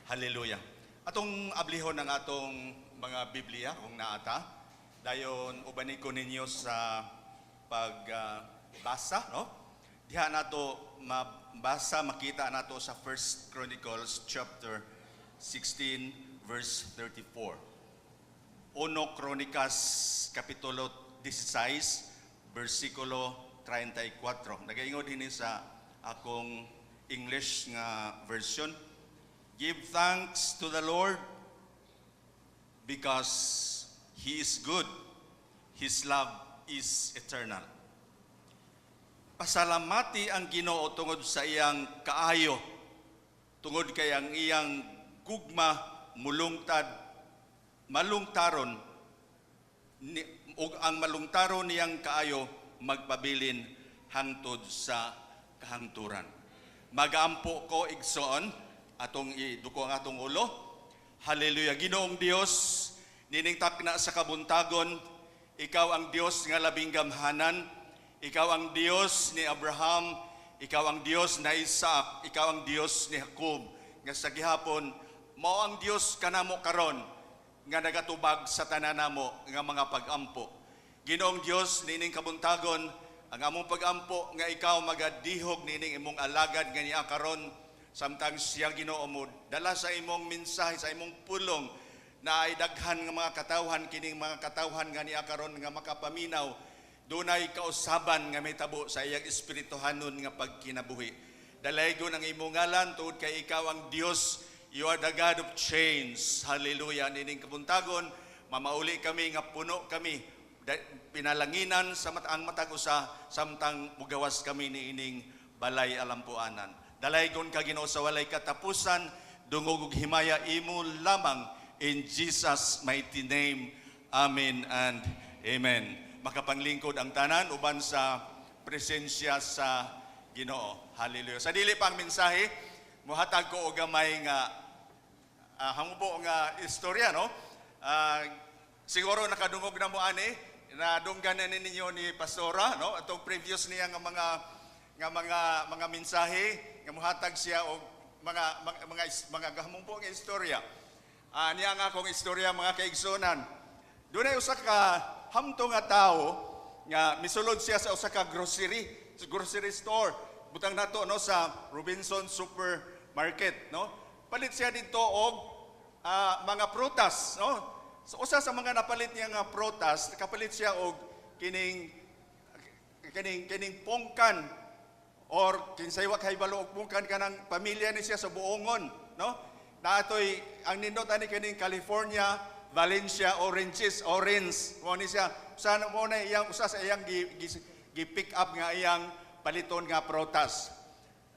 Hallelujah. Atong ablihon ng atong mga Biblia kung naata. Dayon ubani ko ninyo sa pagbasa, no? Diha nato mabasa makita nato sa 1 Chronicles chapter 16 verse 34. Uno Crónicas kapitulo 16 versikulo 34. Nagaingon din sa akong English nga version. Give thanks to the Lord because He is good. His love is eternal. Pasalamati ang Ginoo tungod sa iyang kaayo, tungod kay ang iyang gugma malungtaron ug ang malungtaron niyang kaayo magpabilin hangtod sa kahangturan. Magampo ko igsoon atong iduko ang atong ulo. Hallelujah. Ginoong Dios, nining takna sa kabuntagon, ikaw ang Dios nga labing gamhanan, ikaw ang Dios ni Abraham, ikaw ang Dios na Isaac, ikaw ang Dios ni Jacob, nga sa gihapon mao ang Dios kanamo karon nga nagatubag sa tanan namo nga mga pag-ampo. Ginoong Dios, nining kabuntagon, ang among pag-ampo nga ikaw magadihog nining imong alagad nga niya karon, samtang siya Ginoo mo dala sa imong mensahe, sa imong pulong na ay daghan nga mga katawhan, kining mga katawhan nga niya karon nga makapaminaw, dunay kausaban nga may tabo sa iyang espirituhanon nga pagkinabuhi. Dalaygon ang imong ngalan tuod kay ikaw ang Dios, you are the God of change. Hallelujah. Nining kabuntagon, mamauli kami nga puno kami pinalanginan sa ang matag usa, samtang mugawas kami niining balay alampuanan. Dalaygon ka Ginoo sa walay katapusan, dungog ug himaya imo lamang, in Jesus mighty name. Amen and amen. Makapanglingkod ang tanan uban sa presensya sa Ginoo. Hallelujah. Sa dili pang mensahe, muhatag ko og gamay nga hangubo nga istorya, no? Siguro nakadungog na mo ani, nadunggan na ninyo ni Pastora, no? Atong previous niya nga mga mensahe nga muhatag siya og mga gahamumpo nga istorya. Niya nga akong istorya mga kaigsunan. Dunay usa ka hamtong nga tawo nga misulod siya sa usa ka grocery store. Butang nato no sa Robinson Supermarket, no? Palit siya dito og mga prutas, no? So usa sa mga napalit niya nga prutas, nakapalit siya og kining pungkan or kinsay wa kay balo og pungkan kanang pamilya ni siya sa buongon, no? Naatoy ang nindot ani kining California Valencia orange mo ni siya sana mo na iyang usa sa iyang gi-pick up nga iyang paliton nga prutas.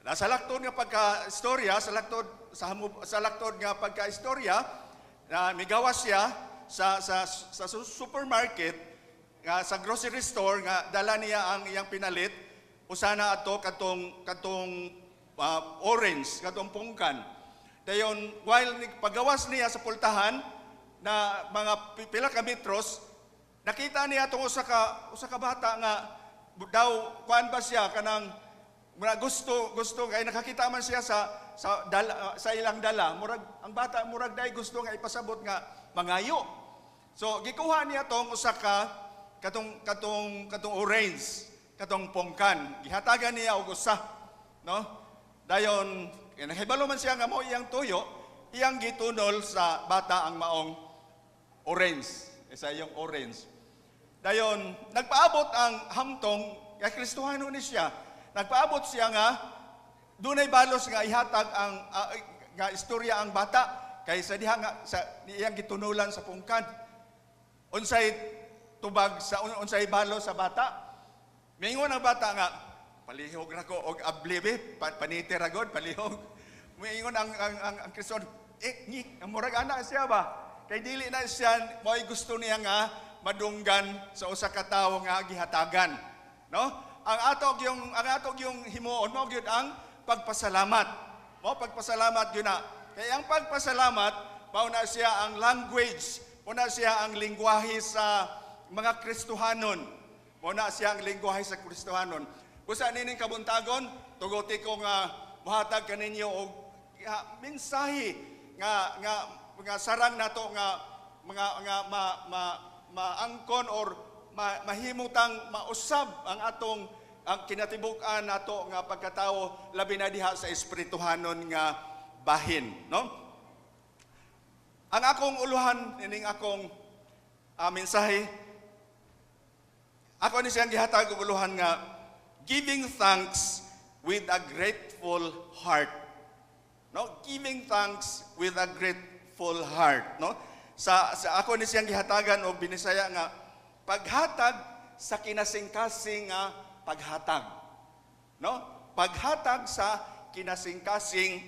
Sa laktod nga pagka-istorya, sa laktod nga pagka-istorya, migawas siya sa supermarket, sa grocery store nga dala niya ang iyang pinalit, usana ato katong orange, katong pungkan. Dayon while pagawas niya sa pultahan na mga pila ka metros, nakita niya tong usa ka bata nga daw kuan ba siya kanang gusto kay nakakita man siya sa ilang dala, murag ang bata murag dai gusto nga ipasabot nga mangayo. So gikuha niya tong usa ka katong orange, katong pungkan, gihatagan niya og usa, no? Dayon nahibalo man siya nga mao iyang tuyo, iyang gitunol sa bata ang maong orange, isa yung orange. Dayon nagpaabot ang hamtong kay Kristohano ni siya. Nagpaabot siya nga dunay balos nga ihatag ang nga istorya ang bata kaysa diha nga sa iyang gitunulan sa pungkan. Unsay tubag sa unsay balos sa bata? Mingon ang bata nga palihog na ko og ablibe paniti ragod palihog. Mingon ang Kristohano, ang murag ana siya ba? Kay dili na siya mo'y gusto niya nga madunggan sa usa ka tawo nga gihatagan, no? Ang atog yung himuon mo gyud ang pagpasalamat. Mo pagpasalamat gyud na. Kay ang pagpasalamat mao na siya ang language, mao na siya ang lengguwahe sa mga Kristohanon. Mao na siya ang lengguwahe sa Kristohanon. Busa nining kabuntagon, tuguti ko nga muhatag kaninyo og mensahe nga sarang nato nga maangkon or mahimutang mausab ang atong ang kinatibuk-an nato nga pagkatao labi na diha sa espirituhanon nga bahin, no? Ang akong uluhan ining akong mensahe, ako ni siyang gihatag og uluhan nga giving thanks with a grateful heart. No, giving thanks with a grateful heart, no? Sa ako ni siyang gihatagan og binisaya nga paghatag sa kinasingkasing nga paghatag. No? Paghatag sa kinasingkasing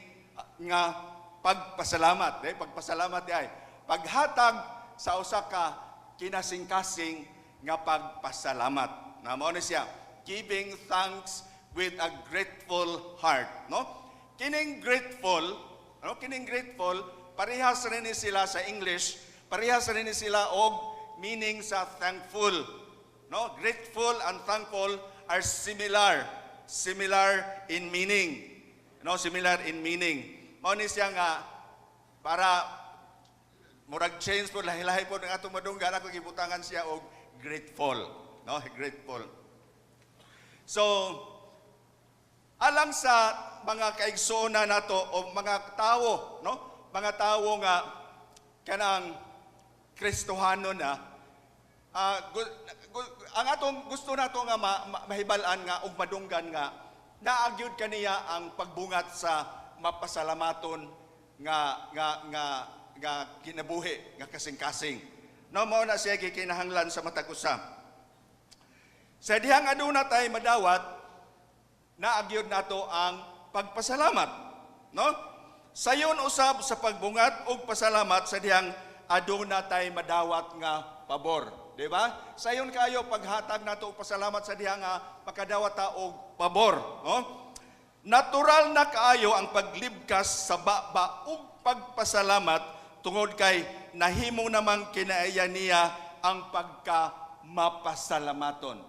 nga pagpasalamat, pagpasalamat ay paghatag sa usa ka kinasingkasing nga pagpasalamat. Na mao ni siya giving thanks with a grateful heart, no? Kining grateful, parehas rin sila sa English, parehas rin sila og meaning sa thankful. No? Grateful and thankful are similar in meaning. No, similar in meaning. Mao ni siya nga para murag change po lahi-lahi po ng atong madunggan ako gibutangan siya og grateful, no? Grateful. So alang sa mga kaigsoona nato o mga tawo, no? Mga tawo nga kanang Kristohano na ang atong gusto nato nga mahibalan nga ug madunggan nga naagyud kaniya ang pagbungat sa mapasalamaton nga kinabuhi nga kasing-kasing. No, mao na siya gikinahanglan sa matag usa. Sa dihang aduna tay madawat naagyud nato ang pagpasalamat, no? Sayon usab sa pagbungat og pasalamat sa dihang aduna tay madawat nga pabor, di ba? Sayon kayo paghatag nato og pasalamat sa dihang nga makadawat ta og pabor, no? Natural na kaayo ang paglibkas sa baba ug pagpasalamat tungod kay nahimo namang kinaiya niya ang pagka-mapasalamaton.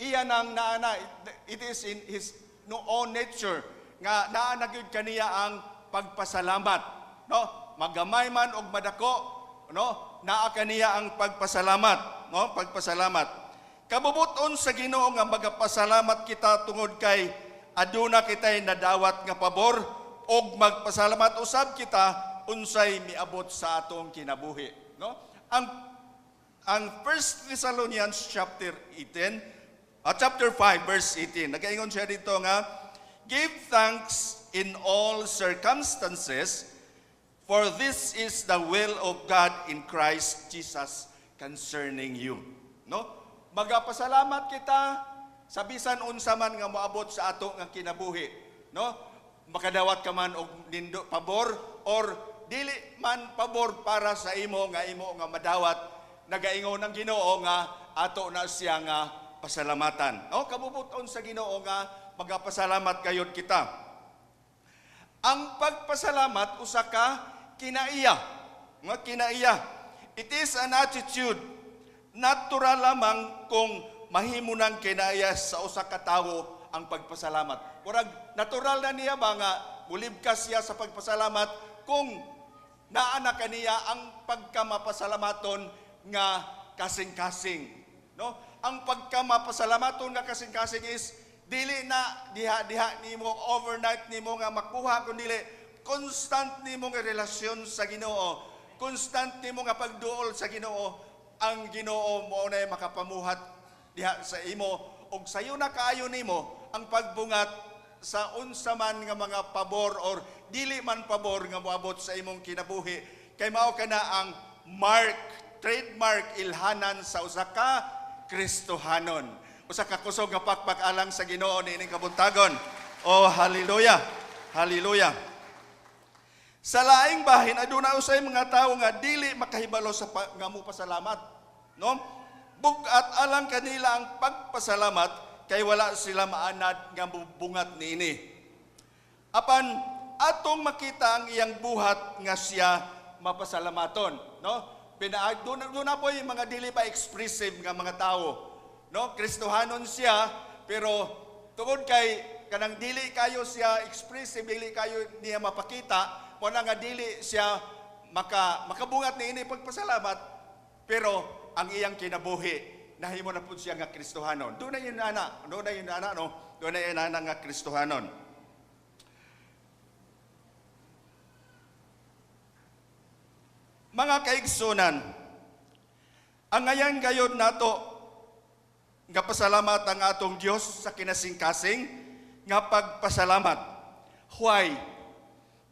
Iyan ang naana, it is in his own nature nga naana gyud kaniya ang pagpasalamat, no? Magamay man og madako, no? Naa kaniya ang pagpasalamat, no? Pagpasalamat. Kabubuton sa Ginoo nga magapasalamat kita tungod kay aduna kitay nadawat nga pabor og magpasalamat usab kita unsay miabot sa atong kinabuhi, no? Ang 1 Thessalonians chapter 5 verse 18 nagaingon siya dito nga give thanks in all circumstances, for this is the will of God in Christ Jesus concerning you. No? Magapasalamat kita sa bisan unsa man nga moabot sa ato nga kinabuhi. No? Makadawat ka man og nindo pabor or dili man pabor para sa imo nga madawat, nagaingon ng Ginoo nga ato na siya nga pasalamatan. No? Kabubuton sa Ginoo nga magapasalamat kayod kita. Ang pagpasalamat usa ka kinaiya. Nga kinaiya. It is an attitude. Natural lamang kung mahimo nang kinaiya sa usa ka tawo ang pagpasalamat. Murag natural na niya ba nga mulibkas siya sa pagpasalamat kung naana kaniya ang pagkamapasalamaton nga kasing-kasing. No? Ang pagkamapasalamaton nga kasing-kasing is dili na diha nimo overnight nimo nga makuha kundi constant nimo nga relasyon sa Ginoo, constant nimo nga pagduol sa Ginoo. Ang Ginoo mao na makapamuhat diha sa imo ug sayo na kaayo nimo ang pagbungat sa unsa man nga mga pabor or dili man pabor nga moabot sa imong kinabuhi kay mao kana ang trademark ilhanan sa usa ka Kristohanon. Usa ka kusog nga pakpak alang sa Ginoo niining kabuntagon. Oh, hallelujah. Hallelujah. Sa laing bahin aduna usay mga tawo nga dili makahibalo sa nga pasalamat, no? Bugat alang kanila ang pagpasalamat kay wala sila maanad nga bungat niini. Apan atong makita ang iyang buhat nga siya mapasalamaton, no? Doon na po yung mga dili pa expressive nga mga tao. No, Kristohanon siya, pero tungod kay kanang dili kayo siya expressive, dili kayo niya mapakita, mo na nga dili siya makabungat ni ini pagpasalamat, pero ang iyang kinabuhi nahimo na pud siya nga Kristohanon. Doon na yun nga Kristohanon. Mga kaigsunan, ang ngayon gayod nato nga pasalamat ang atong Dios sa kinasing-kasing nga pagpasalamat. Why?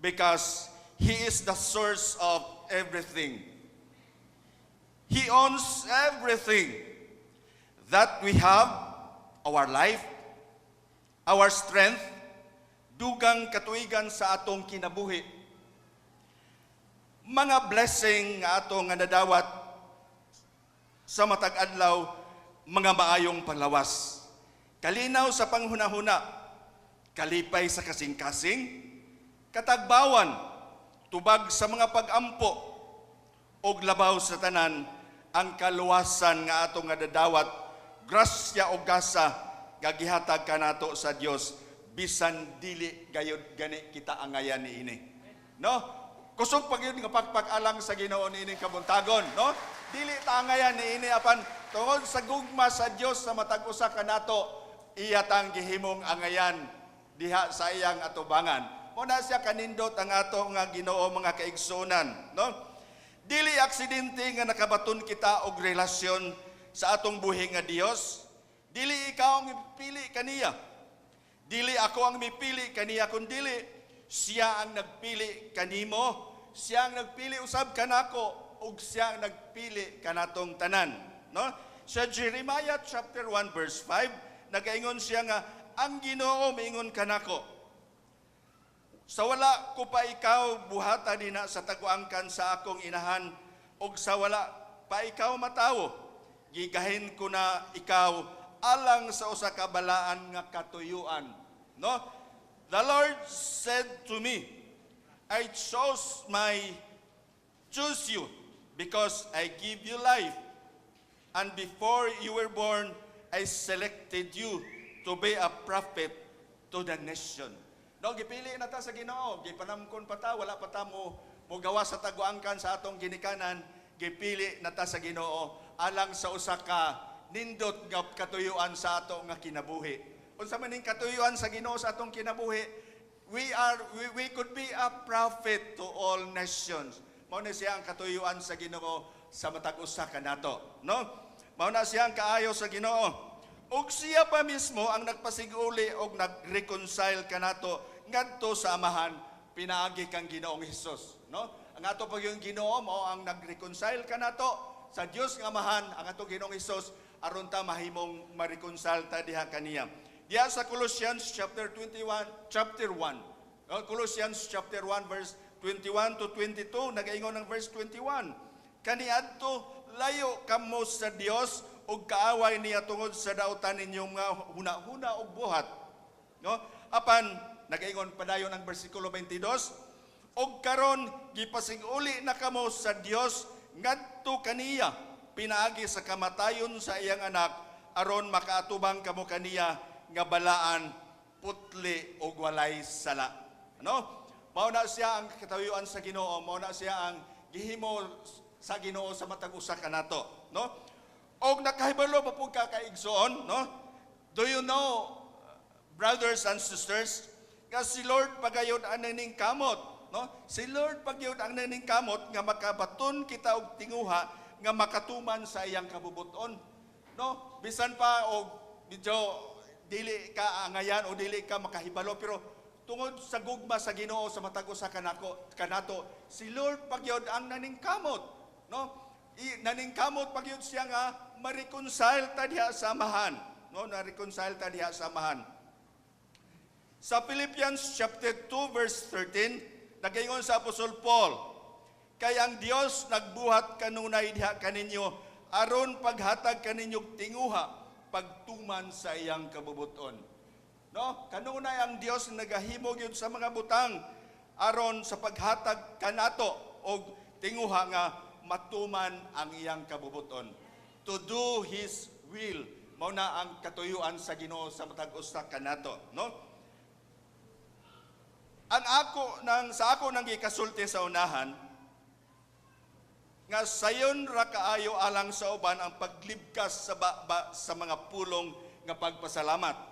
Because He is the source of everything. He owns everything that we have, our life, our strength, dugang katuigan sa atong kinabuhi. Mga blessing nga atong nga nadawat sa matag adlaw, mga maayong panglawas. Kalinaw sa panghunahuna, kalipay sa kasing-kasing, katagbawan, tubag sa mga pag-ampo, og labaw sa tanan, ang kaluwasan nga atong nga dadawat, grasya o gasa, gagihatag kanato sa Dios, bisan dili gayud gani kita angayan ni ini. No? Kusog pag yun nga pagpag-alang sa Ginoo ni ini kabuntagon, no? Dili ta angayan ni ini apan tungod sa gugma sa Dios sa matag usa kanato, iya tang gihimong angayan diha sa iyang atubangan. Muna siya kanindot ang ato nga Ginoo mga kaigsunan, no? Dili aksidente nga nakabaton kita og relasyon sa atong buhi nga Dios. Dili ikaw ang mipili kaniya. Dili ako ang mipili kaniya, kundi siya ang nagpili kanimo, siya ang nagpili usab kanako, ug siya ang nagpili kanatong tanan, no? Sa Jeremiah chapter 1 verse 5 nagaingon siya nga ang Ginoo miingon kanako, sa wala ko pa ikaw buhata dina sa taguangkan sa akong inahan, ug sa wala pa ikaw matawo, gigahin ko na ikaw alang sa usa ka balaan nga katuyuan, no? The Lord said to me, I choose you because I give you life, and before you were born I selected you to be a prophet to the nation. No, gipili na ta sa Ginoo, gipanamkon pa ta, wala pa ta mo gawa sa taguangkan sa atong ginikanan, gipili na ta sa Ginoo alang sa usa ka nindot nga katuyuan sa ato nga kinabuhi. Unsa man ning katuyuan sa Ginoo sa atong kinabuhi, we could be a prophet to all nations. Mao na siya ang katuyuan sa Ginoo sa matag usa kanato, no? Mao na siya ang kaayo sa Ginoo. Ug siya pa mismo ang nagpasiguli og nag-reconcile kanato ngadto sa amahan, pinaagi kang Ginoong Hesus, no? Ang ato pag yung Ginoo mao ang nag-reconcile kanato sa Dios nga amahan, ang ato Ginoong Hesus aron ta mahimong ma-reconcile ta diha kaniya. Diha sa Colossians chapter 1, Colossians chapter 1 verse 21 to 22 nagaingon ng verse 21. Kaniadto layo kamo sa Dios ug kaaway niya tungod sa dautan ninyong mga huna-huna og buhat, no? Apan nagaingon padayon ang bersikulo 22, og karon gipasig-uli na kamo sa Dios ngadto kaniya pinaagi sa kamatayon sa iyang anak aron makaatubang kamo kaniya nga balaan, putli ug walay sala, no? Mao na siya ang katuyuan sa Ginoo, mao na siya ang gihimo sa Ginoo sa matag usa kanato, no? Og nakahibalo pa pud ka kaigsoon, no? Do you know, brothers and sisters, nga si Lord pagayod ang naning kamot, no? Si Lord pagayod ang naning kamot nga makabaton kita og tinguha nga makatuman sa iyang kabubuton, no? Bisan pa og medyo dili ka angayan o dili ka makahibalo, pero tungod sa gugma sa Ginoo sa matag usa kanato, si Lord pagayod ang naning kamot, no? Naning kamot pagyud siya nga ma-reconcile ta diha sa amahan, no? Na-reconcile ta diha sa amahan. Sa Philippians chapter 2 verse 13 nagaingon sa Apostol Paul, kay ang Dios nagbuhat kanunay diha kaninyo aron paghatag kaninyong tinguha pagtuman sa iyang kabubuton, no? Kanunay ang Dios nagahimo gyud sa mga butang aron sa paghatag kanato og tinguha nga matuman ang iyang kabubuton. To do His will, mao na ang katuyuan sa Ginoo sa matag usa kanato, no? sa ako nang gikasulti sa unahan, nga sayon ra kaayo alang sa uban ang paglibkas sa mga pulong nga pagpasalamat.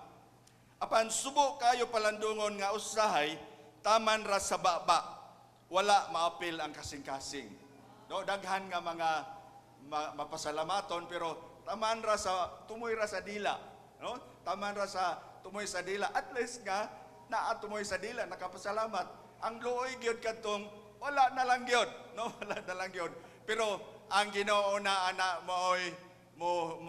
Apan subo kayo palandungon nga usahay taman ra sa baba, wala maapil ang kasing-kasing. No, daghan nga mga mapasalamaton pero taman ra sa tumoy ra sa dila, no? Taman ra sa tumoy sa dila, at least nga naa tumoy sa dila nakapasalamat. Ang luoy gyud kadtong wala na lang gyud, no? Wala na lang gyud. Pero ang Ginoo na ana mooy mo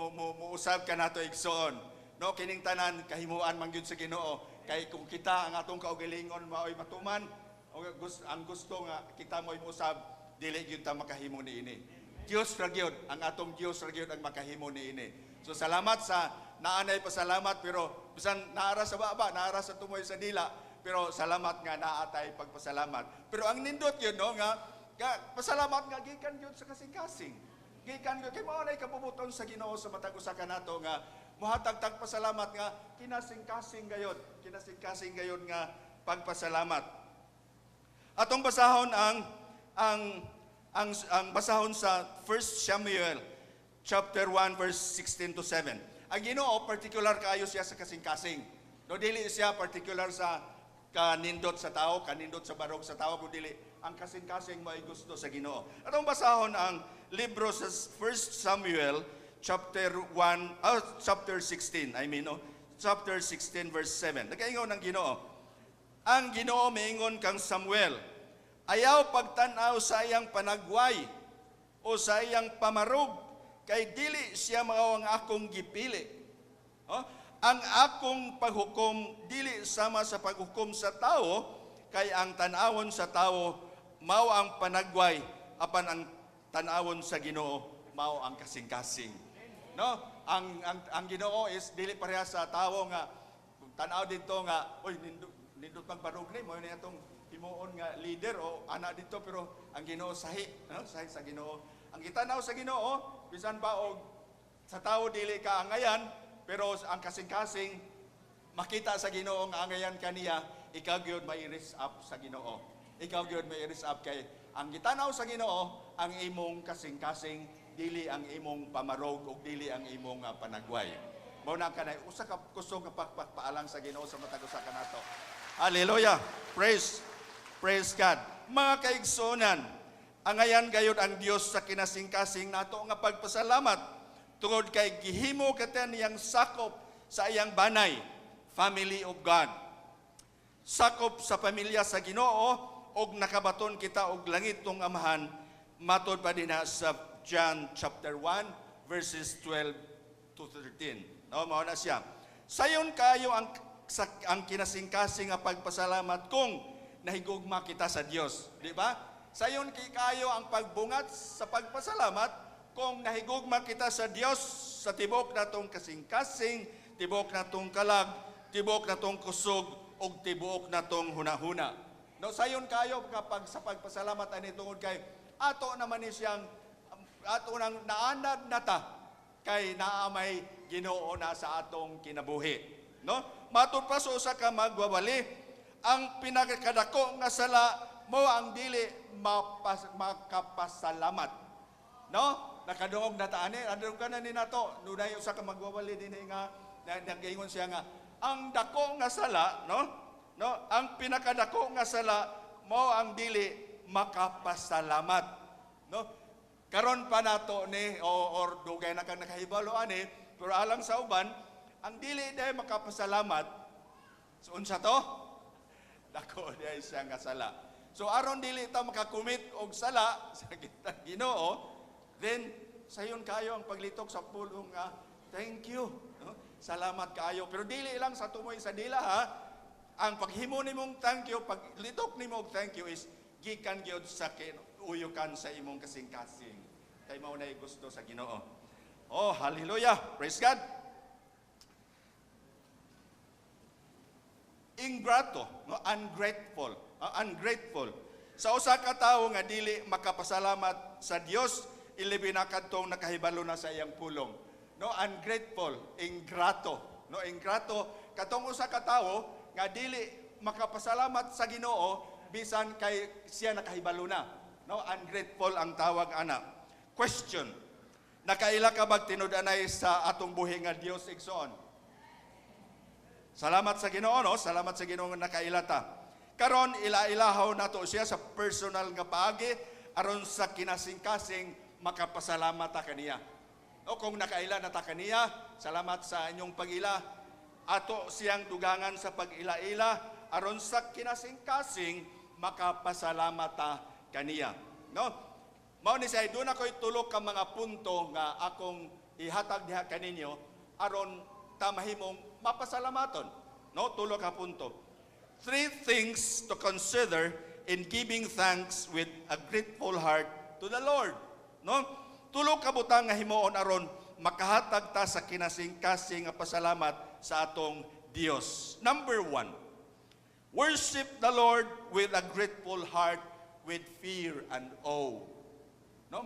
usab ka nato igsoon, no? Kining tanan kahimuan man gyud sa Ginoo, kay kung kita ang atong kaugalingon maoy matuman, ang gusto nga kita mo'y usab, dili gyud ta makahimo niini. Dios ra gyud, ang atong Dios ra gyud ang makahimo niini. So salamat sa naanay pasalamat, pero bisan naara sa baba, naara sa tumoy sa dila, pero salamat nga naatay pagpasalamat. Pero ang nindot yun, no, nga pasalamat nga gikan gyud sa kasing-kasing. Gikan gyud kay mao nay kabubuton sa Ginoo sa matag usa kanato nga mohatag pasalamat nga kinasing-kasing gayud, kinasing-kasing gayud nga pagpasalamat. Atong basahon ang basahon sa 1 Samuel chapter 1 verse 16 to 7. Ang Ginoo particular kaayo siya sa kasing-kasing. No, dili siya particular sa kanindot sa tao, kanindot sa barog sa tao, kundi ang kasing-kasing may gusto sa Ginoo. Atong basahon ang libro sa 1 Samuel chapter 16, chapter 16 verse 7. Nagaingon ng Ginoo. Ang Ginoo miingon kang Samuel, ayaw pagtan-aw sa iyang panagway o sa iyang pamarog, kay dili siya mao ang akong gipili. Oh? Ang akong paghukom dili sama sa paghukom sa tao, kay ang tan-awon sa tao mao ang panagway, apan ang tan-awon sa Ginoo mao ang kasing-kasing. No? Ang Ginoo is dili pareha sa tao nga tan-aw dito nga oy nindot pang barog ni mo ni atong himuon nga leader o ana dito, pero ang Ginoo sahi, no? Sahi sa Ginoo. Ang gitanaw sa Ginoo bisan ba og sa tao dili ka angayan, pero ang kasing-kasing makita sa Ginoo nga angayan kaniya, ikaw gyud mai-raise up sa Ginoo. Ikaw gyud mai-raise up kay ang gitanaw sa Ginoo ang imong kasing-kasing, dili ang imong pamarog ug dili ang imong panagway. Mao na kanay usa ka kusog nga pagpaalang sa Ginoo sa matag usa kanato. Hallelujah. Praise God. Mga kaigsunan, angayan gayud ang Dios sa kinasing-kasing nato nga pagpasalamat tungod kay gihimo kata niyang sakop sa iyang banay, family of God. Sakop sa pamilya sa Ginoo og nakabaton kita og langit tong Amahan, matod pa din sa John chapter 1 verses 12 to 13. No, mao na siya. Sayon kayo ang kinasing-kasing nga pagpasalamat kung nahigugma kita sa Dios, di ba? Sayon kayo ang pagbungat sa pagpasalamat kung nahigugma kita sa Dios sa tibok natong kasing-kasing, tibok natong kalag, tibok natong kusog ug tibok natong hunahuna. No, sayon kayo kapag sa pagpasalamat ani tungod kay ato naman ni siyang ato nang naanad nata kay naamay Ginoo na sa atong kinabuhi. No? Matud pa sa usa ka magwawali, ang pinakadako nga sala mo ang dili makapasalamat. No? Nakadungog na taani, andun ka na ni nato, nunay usa ka magwawali din nga nagaingon siya nga ang dako nga sala, no? No, ang pinakadako nga sala mo ang dili makapasalamat. No? Karon pa nato ni or dugay na kang nakahibalo ani, pero alang sa uban ang dili day makapasalamat, so unsa to? Dako day siya nga sala. So aron dili ta makakumit og sala sa kitang Ginoo, then sayon kayo ang paglitok sa pulong nga thank you, no? Salamat kayo. Pero dili lang sa tumoy sa dila ha. Ang paghimo nimong thank you, paglitok nimo og thank you is gikan gyud sa uyukan sa imong kasing-kasing. Kay mao nay gusto sa Ginoo. Oh, hallelujah. Praise God. Ingrato, no, ungrateful. Sa usa ka tawo nga dili makapasalamat sa Dios, ilibin na kadtong nakahibalo na sa iyang pulong. No, ungrateful, ingrato. No, ingrato katong usa ka tawo nga dili makapasalamat sa Ginoo bisan kay siya nakahibalo na. No, ungrateful ang tawag ana. Question. Nakaila ka bag tinud-anay sa atong buhi nga Dios igsoon? Salamat sa Ginoo, no? Salamat sa Ginoo nga nakaila ta. Karon ila-ilahaw nato siya sa personal nga paagi aron sa kinasing-kasing makapasalamat ta kaniya. O kung nakaila na ta kaniya, salamat sa inyong pag-ila. Ato siyang dugangan sa pag-ila-ila aron sa kinasing-kasing makapasalamat ta kaniya. No? Mao ni say doon ako'y tulok ka mga punto nga akong ihatag diha kaninyo aron ta mahimong mapasalamaton. No, tulok ka punto. 3 things to consider in giving thanks with a grateful heart to the Lord. No? Tulok ka butang nga himuon aron makahatag ta sa kinasing-kasing nga pasalamat sa atong Dios. Number 1, worship the Lord with a grateful heart, with fear and awe. No?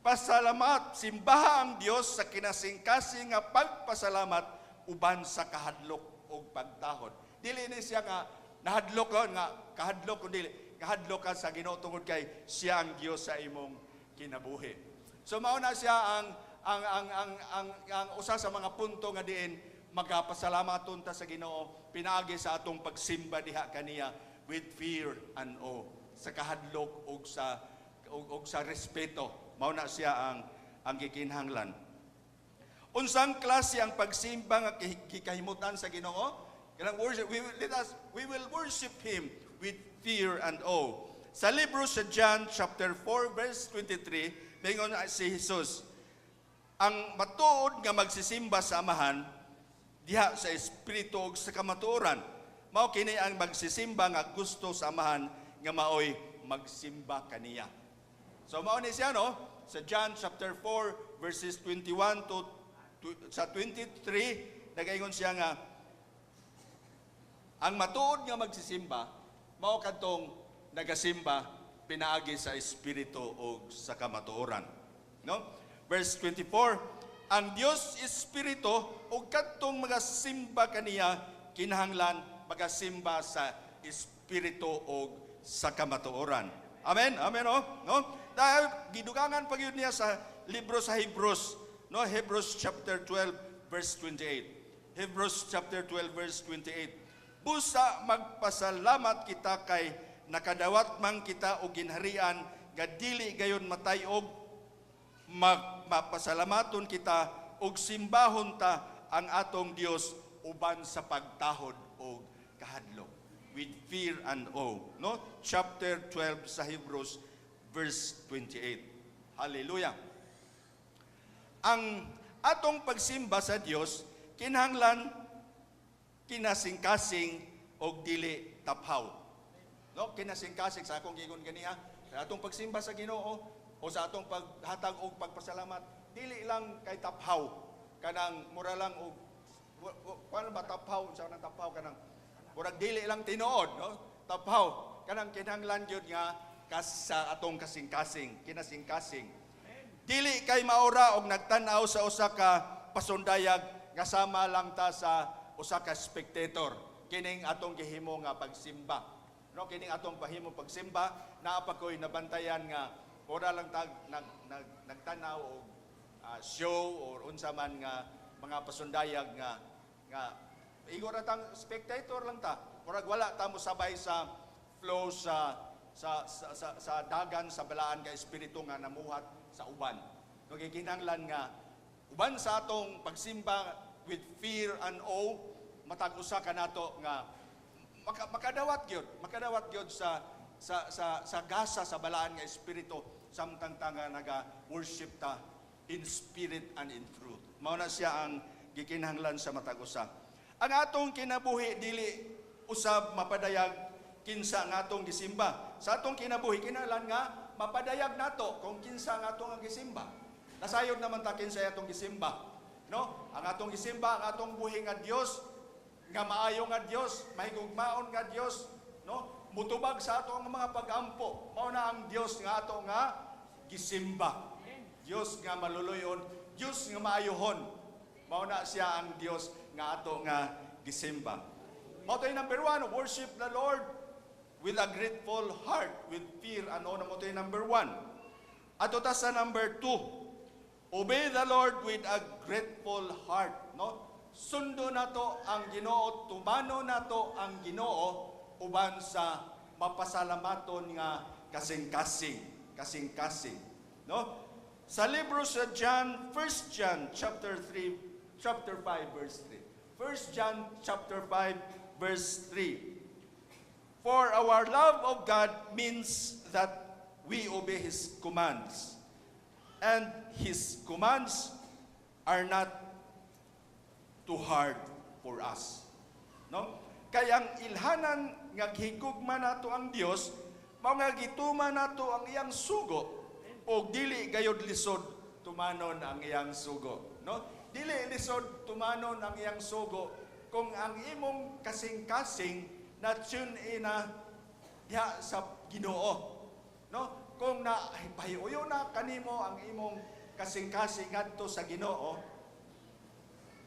Pasalamat, simbaha ang Dios sa kinasing-kasing nga pagpasalamat uban sa kahadlok o pagtahod. Dili ni siya nga nahadlok nga kahadlok kundi kahadlok ka sa Ginoo tungod kay siya ang Dios sa imong kinabuhi. So mao na siya ang usa sa mga punto nga diin magapasalamat ta sa Ginoo pinaagi sa atong pagsimba diha kaniya with fear and awe, sa kahadlok og sa respeto. Mao na siya ang gikinahanglan. Unsang klase ang pagsimba nga gikahimutan sa Ginoo? Kanang worship, we will worship Him with fear and awe. Sa libro sa John chapter 4 verse 23, mingon si Jesus, ang matuod nga magsisimba sa Amahan diha sa espiritu ug sa kamatuoran. Mao kini ang magsisimba nga gusto sa Amahan nga maoy magsimba kaniya. So mao ni siya, no? Sa John chapter 4 verses 21 to sa 23, nagaingon siya nga ang matuod nga magsisimba mao kadtong nagasimba pinaagi sa espiritu o sa kamatuoran. No? Verse 24, ang Dios espiritu ug kadtong magasimba kaniya kinahanglan magasimba sa espiritu o sa kamatuoran. Amen. Amen, oh. No? Dahil gidugangan pa gyud niya sa libro sa Hebrews, no? Hebrews chapter 12 verse 28. Hebrews chapter 12 verse 28. Busa magpasalamat kita kay nakadawat man kita og ginharian nga dili gayon matay og mapasalamaton kita og simbahon ta ang atong Dios uban sa pagtahod og kahadlok with fear and awe. No? Chapter 12 sa Hebrews verse 28. Hallelujah. Ang atong pagsimba sa Dios kinahanglan kinasing-kasing og dili taphaw. No, kinasing-kasing sa akong gigon ganiha, sa atong pagsimba sa Ginoo o sa atong paghatag og pagpasalamat, dili lang kay taphaw kanang mura lang og paano ba taphaw sa nang taphaw kanang murag dili lang tinuod, no? Taphaw kanang kinahanglan gyud nga sa atong kasing-kasing, kinasing-kasing. Dili kay maura og nagtan-aw sa usa ka pasundayag nga sama lang ta sa usa ka spectator. Kining atong gihimo nga pagsimba. No, kining atong pahimo pagsimba, naa pa koy nabantayan nga ora lang tag nagtan-aw og show or unsa man nga mga pasundayag nga igora tang spectator lang ta. Murag wala ta mo sabay sa flow sa dagan sa balaan nga espiritu nga namuhat sa uban. No, gikinahanglan nga uban sa atong pagsimba with fear and awe, matag usa kanato nga makadawat gyud sa gasa sa balaan nga espiritu samtang nga naga-worship ta in spirit and in truth. Mao na siya ang gikinahanglan sa matag usa. Ang atong kinabuhi dili usab mapadayag kinsa nga atong gisimba. Sa atong kinabuhi kinahanglan nga mapadayag nato kung kinsa nga atong gisimba. Nasayod naman ta kinsa atong gisimba. No? Ang atong gisimba, ang atong buhi nga Dios, nga maayo nga Dios, mahigugmaon nga Dios, no? Mutubag sa ato ang mga pag-ampo. Mao na ang Dios nga ato nga gisimba. Dios nga maluluyon, Dios nga maayohon. Mao na siya ang Dios nga ato nga gisimba. Mao tay number 1, worship the Lord with a grateful heart, with fear. Ano na mo tay number 1? Ato ta sa number 2, obey the Lord with a grateful heart. No? Sundo nato ang Ginoo, tumano nato ang Ginoo uban sa mapasalamaton nga kasing-kasing. No? Sa libro sa John, 1 John chapter 5 verse 3. 1 John chapter 5 verse 3. For our love of God means that we obey His commands. And His commands are not too hard for us. No? Kaya ang ilhanan nga gihigugma nato ang Dios, mao nga gituma nato ang iyang sugo o dili gayud lisod tumanon ang iyang sugo. No? Dili lisod tumanon ang iyang sugo kung ang imong kasing-kasing na tune ina diha sa Ginoo. No? Kung na pahiuyo na kanimo ang imong kasing-kasing ngadto sa Ginoo,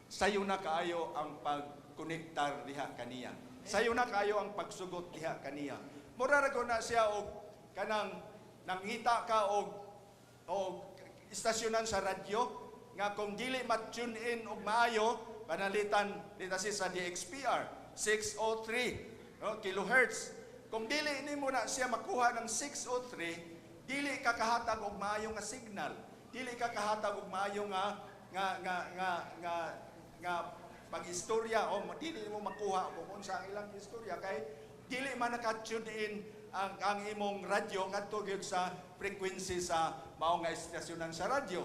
sayo na kaayo ang pagkonektar diha kaniya. Sayo na kaayo ang pagsugot diha kaniya. Mura ra na siya og kanang nangita ka og istasyonan sa radyo nga kung dili ma-tune in og maayo panalitan dita sa DXPR 603 no, kilohertz. Kung dili nimo na siya makuha ng 603, dili ka kahatag og maayo nga signal. Dili ka kahatag og maayo nga pag-istorya o dili mo makuha kung unsa ang ilang istorya kay dili man naka-tune in ang imong radyo ngadto gyud sa frequency sa mao nga istasyonan sa radyo.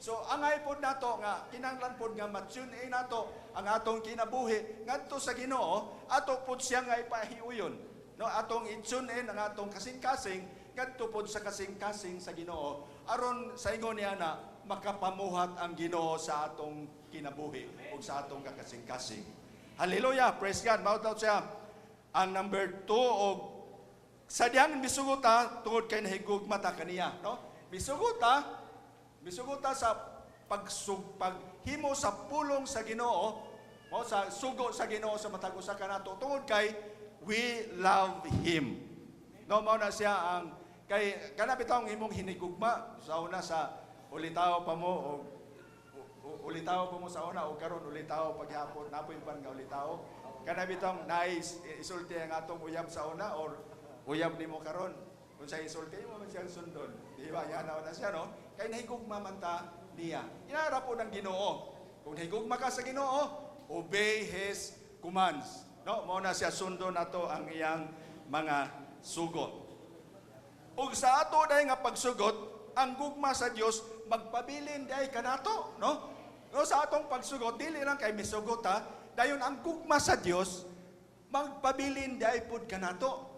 So angay pod nato nga kinahanglan pod nga ma-tune in nato ang atong kinabuhi ngadto sa Ginoo, ato pod siya nga ipahiuyon. No, atong i-tune in ang atong kasing-kasing ngadto pod sa kasing-kasing sa Ginoo aron sa ingon niya na makapamuhat ang Ginoo sa atong kinabuhi o sa atong kakasing-kasing. Hallelujah! Praise God! Mautot siya. Ang number 2, og sadyang misuguta tungod kay nahigugma ta kaniya. No? Misuguta sa paghimo sa pulong sa Ginoo, mo sa sugo sa Ginoo sa matag usa kanato tungod kay we love Him. No, mao na siya ang kay kana bitaw imong hinigugma sa una sa ulitaw pa mo ulitaw pa mo sa una o karon ulitaw paghapon napoy ban nga ulitaw kana bitong nice isulti ang atong uyab sa una or uyab nimo karon kung sa isulti mo man siyang sundon di ba yan na siya no kay nahigugma man ta niya inara po ng Ginoo kung nahigugma ka sa Ginoo obey His commands no mo na siya sundo nato ang iyang mga sugot ug sa ato dai nga pagsugot ang gugma sa Dios magpabilin dai kanato no sa atong pagsugot dili lang kay misugot ha dayon ang gugma sa Dios magpabilin dai pud kanato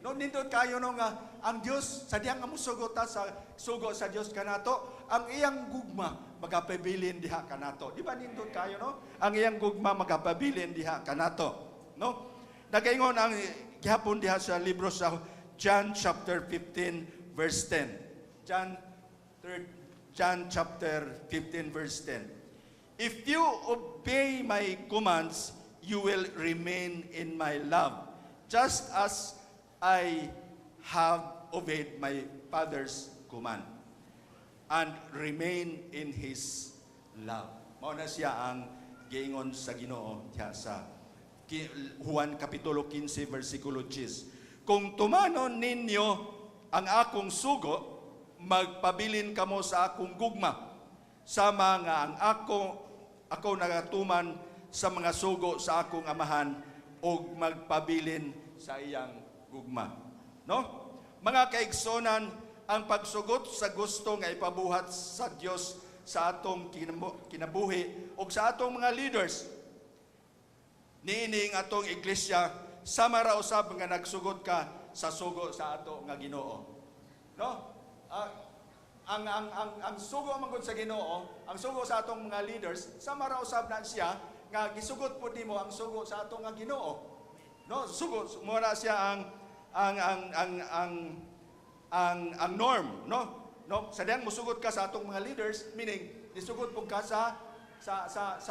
no nindot kayo no nga ang Dios sadyang nga mosugot sa sugo sa Dios kanato ang iyang gugma magapabilin diha kanato di ba nindot kayo no ang iyang gugma magapabilin diha kanato no nagaingon ang gihapon diha sa libro sa John chapter 15 verse 10 John chapter 15 verse 10. If you obey my commands, you will remain in my love, just as I have obeyed my Father's command, and remain in His love. Mao na siya ang giingon sa Ginoo diha sa Juan kapitulo 15 versikulo 10. Kung tumanon ninyo ang akong sugo, magpabilin kamo sa akong gugma, sama nga ang ako nagatuman sa mga sugo sa akong amahan o magpabilin sa iyang gugma. No? Mga kaigsonan, ang pagsugot sa gusto nga ipabuhat sa Dios sa atong kinabuhi o sa atong mga leaders. Niining atong iglesia, sama ra usab nga nagsugot ka sa sugo sa ato nga Ginoo. No? Ang sugo mangod sa Ginoo, ang sugo sa atong mga leaders, sama ra usab na siya nga gisugot pud nimo ang sugo sa atong nga Ginoo. No, sugo mo na siya ang norm, no? No, sadyang musugot ka sa atong mga leaders, meaning gisugot pud ka sa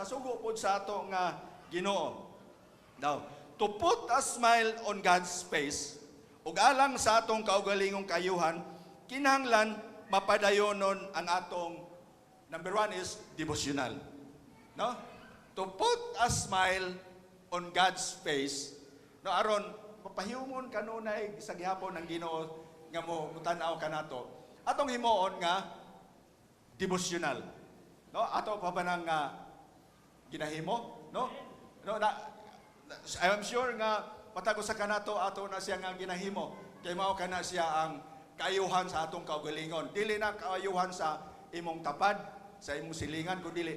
sugo pud sa ato nga Ginoo. Now, to put a smile on God's face, ug alang sa atong kaugalingong kayuhan, kinahanglan mapadayonon ang atong, number one is devotional. No? To put a smile on God's face, no, aron mapahimon kanunay sa gihapon ng Ginoo nga mo tan-aw kanato. Atong himuon nga devotional. No, ato pa ba nang ginahimo, no? No, I'm sure nga patago sa kanato ato na siya nga ginahimo. Kay mao kana siya ang kaayuhan sa atong kaugalingon. Dili na kaayuhan sa imong tapad, sa imong silingan, kundi dili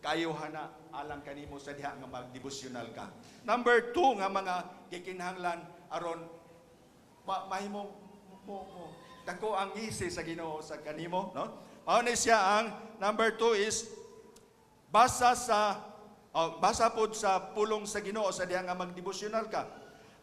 kaayuhan na alang kanimo sa diha nga magdevotional ka. Number 2 nga mga gikinahanglan aron mahimo mo dako ang ngisi sa Ginoo sa kanimo, no? Mao ni siya ang number 2 is basa pod sa pulong sa Ginoo sa diha nga magdevotional ka.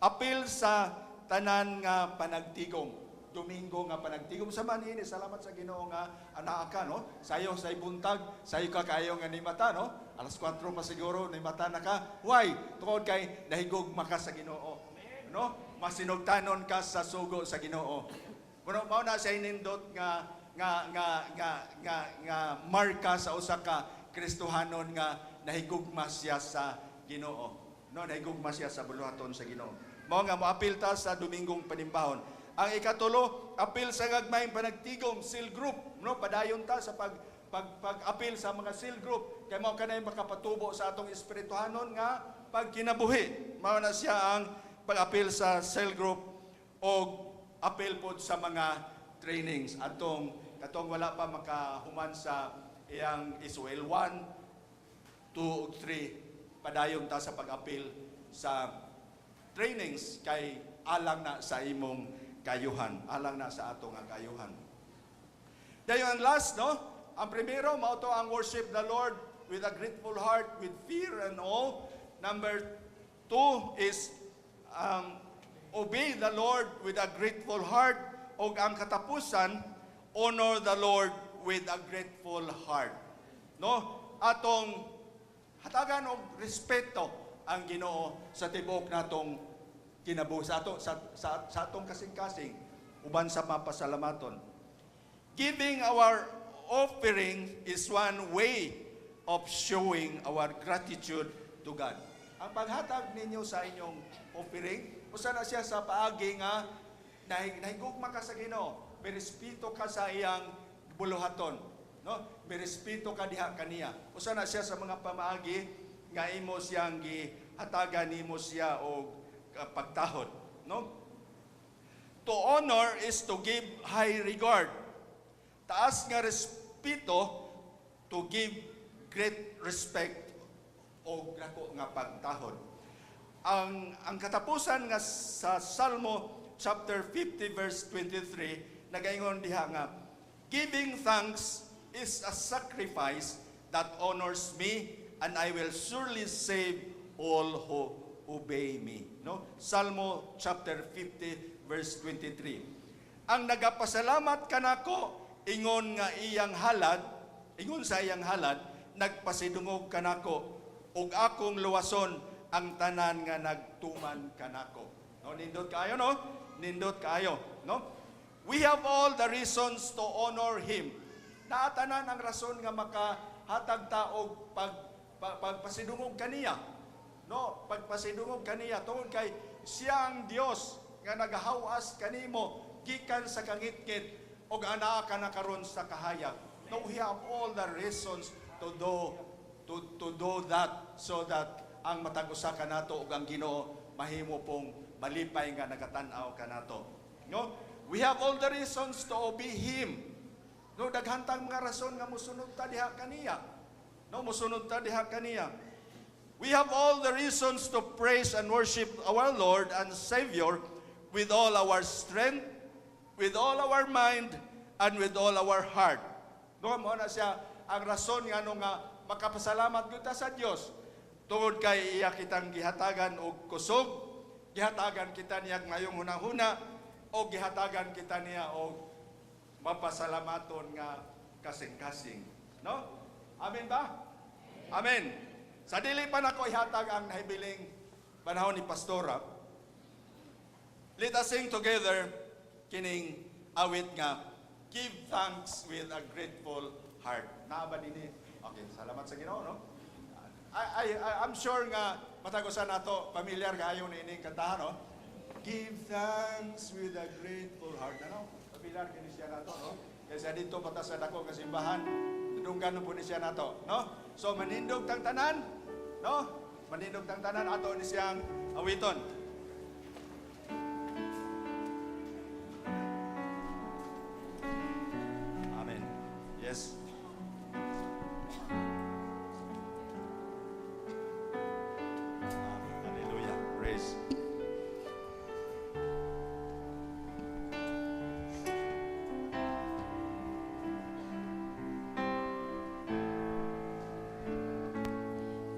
Apil sa tanan nga panagtigom. Domingo nga panagtigom sa manini, salamat sa Ginoo nga anaa ka, no? Sayo sa buntag, sayo ka kayo nga ni mata, no? Alas 4 pa siguro ni mata na ka. Why? Tungod kay nahigog maka sa Ginoo, no? Masinugtanon ka sa sugo sa Ginoo. Kuno mao na sa inindot nga marka sa usa ka Kristohanon nga nahigugma siya sa Ginoo. No, nahigugma siya sa buluhaton sa Ginoo. Mao nga moapil ta sa Domingong Panimbahon. Ang ikatulo, apil sa gagmayng panagtigom, seal group, no? Padayon ta sa pag-apil sa mga seal group kay mao kanay makapatubo sa atong espirituhanon nga pagkinabuhi. Mao na siya ang pag-apil sa cell group o apil pod sa mga trainings atong wala pa makahuman sa iyang Israel 1, 2 ug 3 padayon ta sa pag-apil sa trainings kay alang na sa imong kayuhan, alang na sa atong kayuhan. Dayon ang last, no? Ang primero mao to ang worship the Lord with a grateful heart, with fear and awe. Number 2 is obey the Lord with a grateful heart, o ang katapusan, honor the Lord with a grateful heart. No? Atong hatagan og respeto ang Ginoo sa tibuok natong kinabuhi sa atong kasing-kasing uban sa mapasalamaton. Giving our offering is one way of showing our gratitude to God. Ang paghatag ninyo sa inyong offering, usa na siya sa paagi nga nahigugma ka sa Ginoo, berespeto ka sa iyang buluhaton, no? Berespeto ka diha kaniya. Usa na siya sa mga pamaagi nga imo siyang gihatagan nimo siya og pagtahod, no? To honor is to give high regard. Taas nga respeto, to give great respect o grako nga pagtahod. Ang katapusan nga sa Salmo chapter 50 verse 23 nagaingon diha nga, giving thanks is a sacrifice that honors me, and I will surely save all who obey me. No? Salmo chapter 50 verse 23. Ang nagapasalamat kanako ingon nga iyang halad, ingon sa iyang halad, nagpasidungog kanako ug akong luwason ang tanan nga nagtuman kanako. No, nindot kaayo, no? Nindot kaayo, no? We have all the reasons to honor him. Naatanan ang rason nga makahatag ta og pagpasidungog kaniya. No, pagpasidungog kaniya tungod kay siya ang Dios nga nagahawas kanimo gikan sa kangitngit og anaa ka na karon sa kahayag. No, we have all the reasons to do that so that ang matag-usa kanato ug ang Ginoo mahimo pong malipay nga nagatan-aw kanato. No? We have all the reasons to obey him. No, daghantang mga rason nga mosunod ta diha kaniya. No, mosunod ta diha kaniya. We have all the reasons to praise and worship our Lord and Savior with all our strength, with all our mind, and with all our heart. No, mo na siya ang rason nga nga makapasalamat gyud ta sa Dios. Tungod kay iya kitang gihatagan og kusog, gihatagan kita niya ngayong hunahuna, o gihatagan kita niya og mapasalamaton nga kasing-kasing. No? Amen ba? Amen. Sa dili pa nako ihatag ang nahibiling panahon ni Pastora, let us sing together kining awit nga, give thanks with a grateful heart. Naaba din eh. Okay, salamat sa Ginoo, no? I'm sure nga matagusan nato, familiar kaayo ni ining kantahan, no? Give thanks with a grateful heart. Ano? Familiar kini siya nato, no? Kasi dito patas sa dako kasimbahan, dunggan po ni siya nato, no? So manindog tang tanan, no? Manindog tang tanan ato ni siyang awiton. Amen. Yes. Hallelujah. Praise.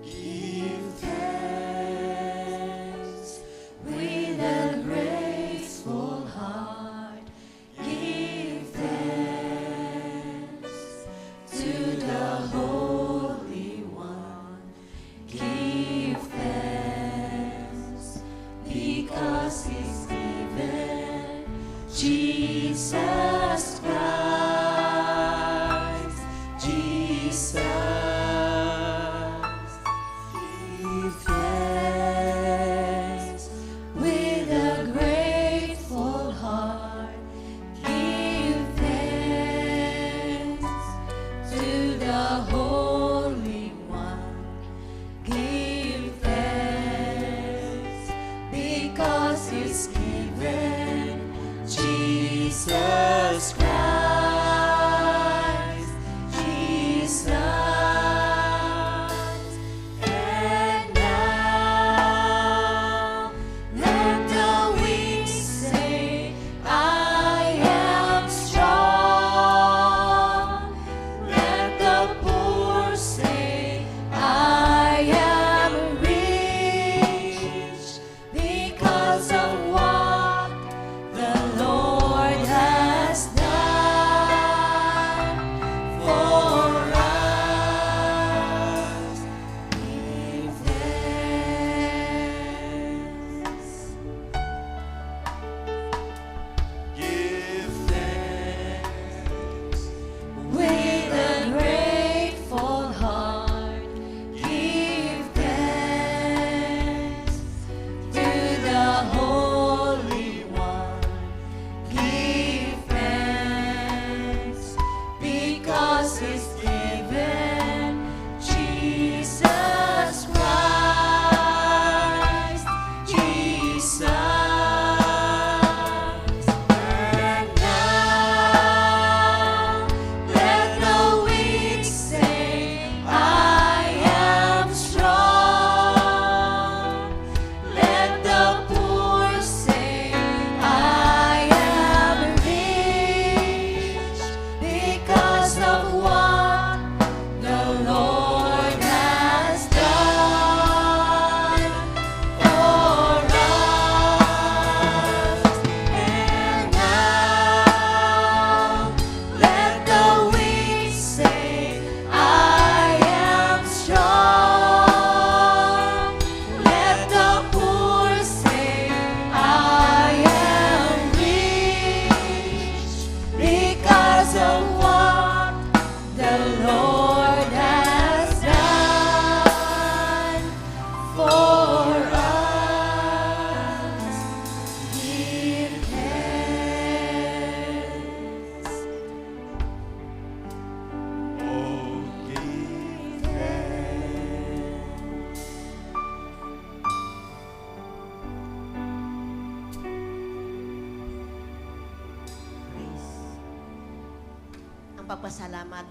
Give thanks with a grateful heart. Give thanks to the Holy One. Give thanks because He's given Jesus Christ. Jesus. Give thanks with a grateful heart. Give thanks to the Holy One. Give thanks because He's given Jesus Christ. Jesus. And now let the weak say, I am strong. Let the poor say, I am rich because of what the Lord has done for us. Give thanks. Give thanks. With a grateful heart, give thanks to the Holy One. Give thanks because He's given Jesus Christ. Jesus. And now let the weak say, I am strong. Let the poor say, I am rich because of what the Lord has done for us. And now let the weak say, I am strong. Let the poor say, I am rich because of what the Lord has done for us. Give thanks. Oh, give thanks. Ang pagpasalamat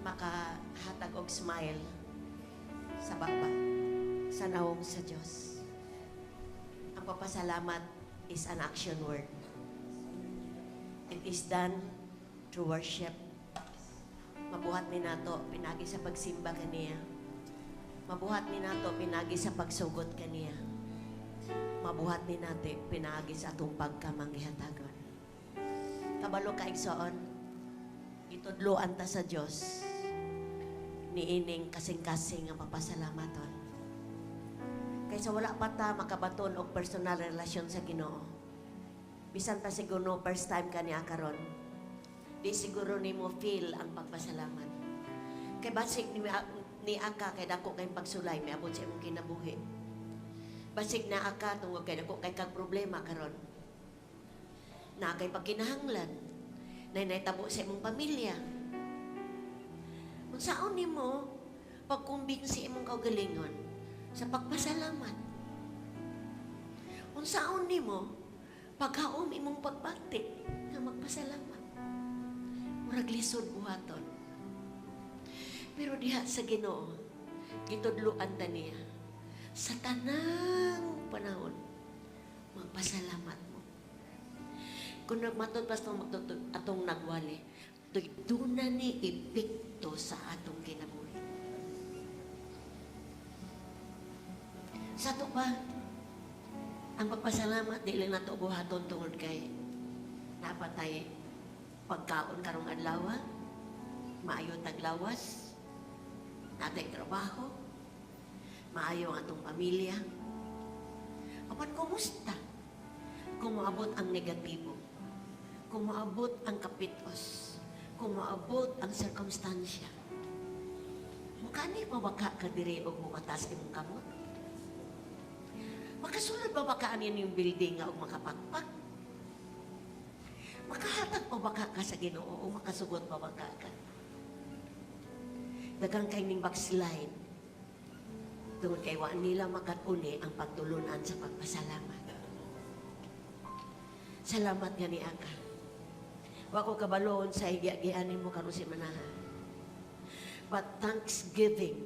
makahatag og smile sa baba sa naong sa Dios. Ang pagpasalamat is an action word. It is done through worship. Mabuhat ni nato pinagi sa pagsimba kaniya. Mabuhat ni nato pinagi sa pagsugot kaniya. Mabuhat ni nato pinagi sa atong pagkamanghihatagon. Kabalo ka igsoon, itudloan ta sa Dios niining kasing-kasing ang papasalamaton. Kaysa wala pa ta makabaton og personal relasyon sa Ginoo. Bisan pa siguro first time ka niya karon. Di siguro nimo feel ang pagpasalamat. Kay basig ni aka kay dako kay pagsulay miabot sa imong kinabuhi. Basig na aka tungod kay dako kay kag problema karon. Na kay pagkinahanglan. Na naitabo sa imong pamilya. Unsaon nimo pagkumbinsi imong kaugalingon sa pagpasalamat? Unsaon nimo paghaom imong pagbati nga magpasalamat? Murag lisod buhaton. Pero diha sa Ginoo, gitudloan ta niya sa tanang panahon magpasalamat mo. Kung nagmatod pa atong nagwali, doon na ni epekto sa atong kinabuhi. Sa to ba, ang pagpasalamat, di lang nato buhaton tungod kay napatay pagkaon karong adlaw, maayo taglawas, natay trabaho, maayo ang atong pamilya. Apan kumusta? Kung maabot ang negatibo, kung maabot ang kapitos, kung maabot ang sirkumstansya, mukani mabaka ka diri o mumatas imong kamot? Makasulod ba baka anin yung building nga o makapakpak? Makahatag pa baka ka sa Ginoo o makasugot pa baka ka? Dagang kay ning backslide. Tungod kay wa nila makatuni ang pagtulunan sa pagpasalamat. Salamat nga ni Aka. Wa ko kabaloon sa igiagianin mo karon si manahan. But thanksgiving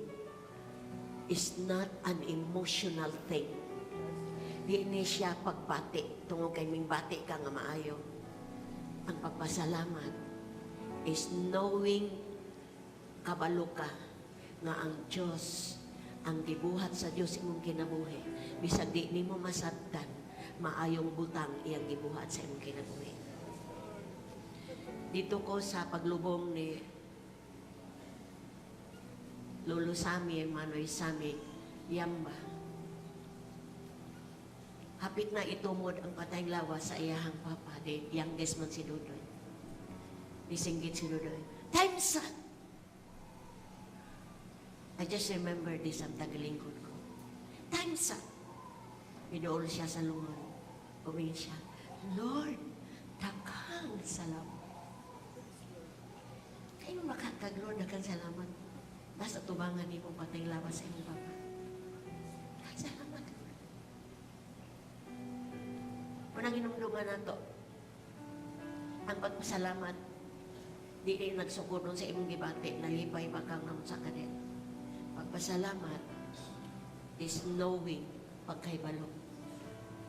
is not an emotional thing. Di ni siya pagbati. Tungod kay ming bati ka nga maayo. Ang pagpasalamat is knowing kabalo ka nga ang Diyos ang gibuhat sa Diyos imong kinabuhi. Bisag di nimo masabtan, maayong butang iyang gibuhat sa imong kinabuhi. Dito ko sa paglubong ni Lolo Sami, Manoy Sami, Yamba. Hapit na itumod ang patayng lawas sa iyahang papa, the youngest man si Dudoy. Nisinggit si Dudoy. Time, son! I just remember this ang tagalingkod ko. Time, son! Binuol siya sa lungon. Pumingin siya, Lord, daghang salamat. Kayo makakag, Lord, daghang salamat. Nasa tubangan ni mong patayng lawas sa iyong papa. Daghang salamat. Unang inumdugan na to, ang pagpasalamat, di rin nagsukuron sa imong gibati, nalipay bakang naman sa kanil. Pagpasalamat is knowing pagkaibalo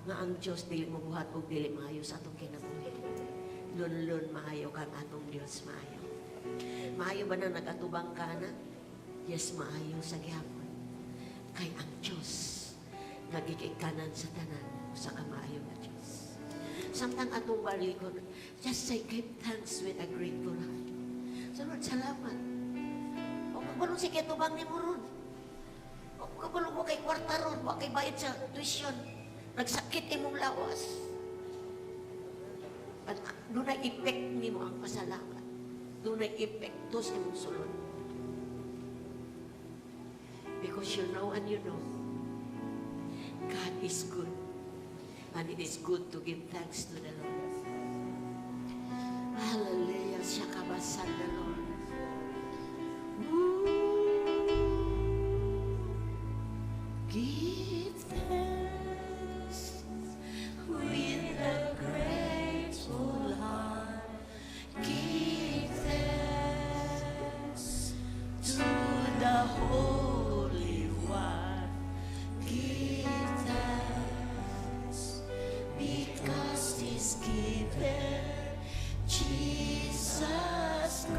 nga ang Diyos dili mo buhat o dili maayo sa atong kinabuhi. Lunlun maayo kang atong Diyos maayo. Maayo ba na nagatubang ka na? Yes, maayo sa gihapon. Kay ang Diyos nagigikanan sa tanan sa kamaayo na Diyos. Samtang atong balikon, just say, give thanks with a grateful heart. So Lord, salamat. O kabalong si ketubang ni mo ron. O kabalong mo kay kwarta ron, o kay bayad sa tuition. Nagsakit imong lawas. At doon na effect ni mo ang pasalamat. Doon na epekto sa imong sulod. Because you know and you know, God is good. And it is good to give thanks to the Lord. Hallelujah. Siya kabasan the Lord. Give thanks with a grateful heart. Give thanks to the Holy One. Give thanks because He's given Jesus Christ.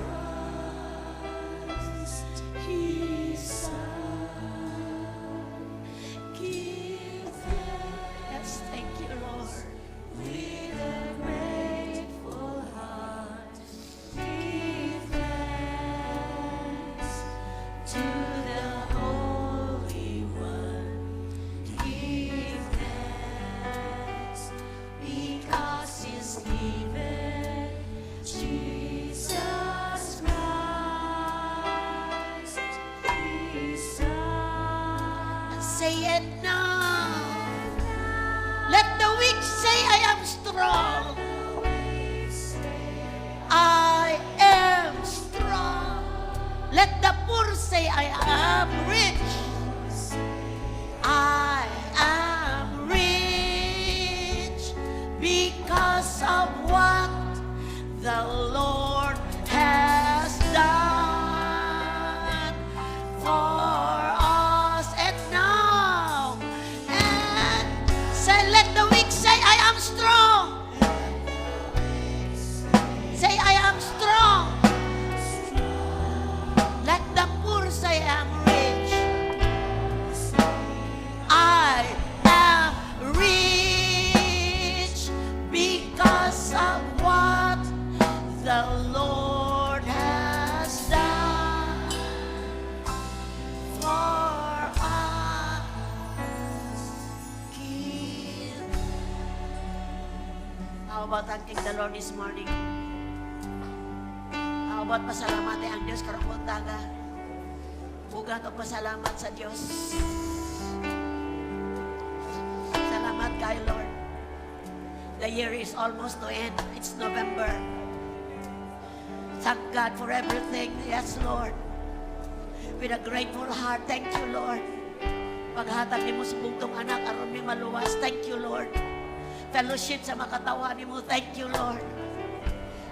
strong. I am strong. Let the poor say, I am rich. I am rich because of what the Lord has done for us. And now, and say, let the weak say, I am strong. Say, I am strong. Let the poor say, I am rich. I am rich because of what the Lord has done for us. How about thanking the Lord this morning? How about pasalamatan ang Diyos karong buntaga? Bugat o pasalamat sa Diyos. Salamat kay Lord. The year is almost to end. It's November. Thank God for everything. Yes, Lord. With a grateful heart, thank you, Lord. Paghatag ni mo sa bugtong anak, aron mi maluwas. Thank you, Lord. Fellowship sa makatawa ni mo. Thank you, Lord.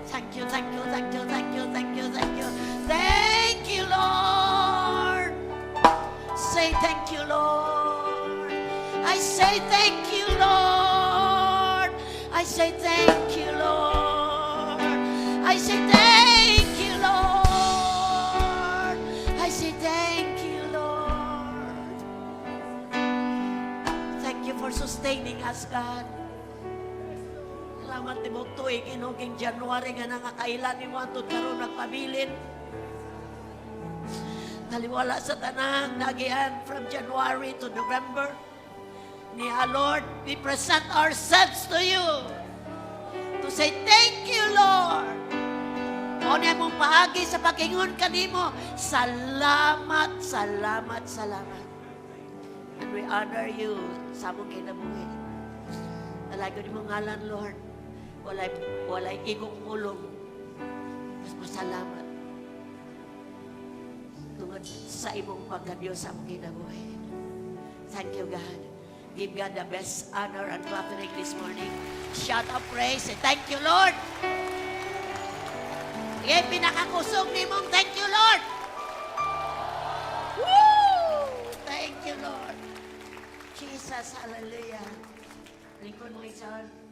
Thank you, thank you, thank you, thank you, thank you, thank you. Thank you, Lord. Say thank you, Lord. I say thank you, Lord. I say thank you, Lord. I say thank you, Lord. I say thank you, Lord. Thank you for sustaining us, God. Salamat ni mo tuig inuging January nga nangakailan ni mo antod karon nagpabilin. Taliwala sa tanang nagihan from January to November. Niya Lord, we present ourselves to you to say thank you, Lord. O niya mong paagi sa pakingon kanimo. Salamat, salamat, salamat. And we honor you sa mong kinabuhi. Talaga ni mong ngalan, Lord. Walay igong mulong. Mas masalamat. Tungod sa imong pagkadiyos sa mong kinabuhi. Thank you, God. Give God the best honor and flattering this morning. Shout out praise. Thank you, Lord. Okay, pinakakusog ni mong thank you, Lord. Woo! Thank you, Lord. Jesus, hallelujah. Lingkod mo, Son.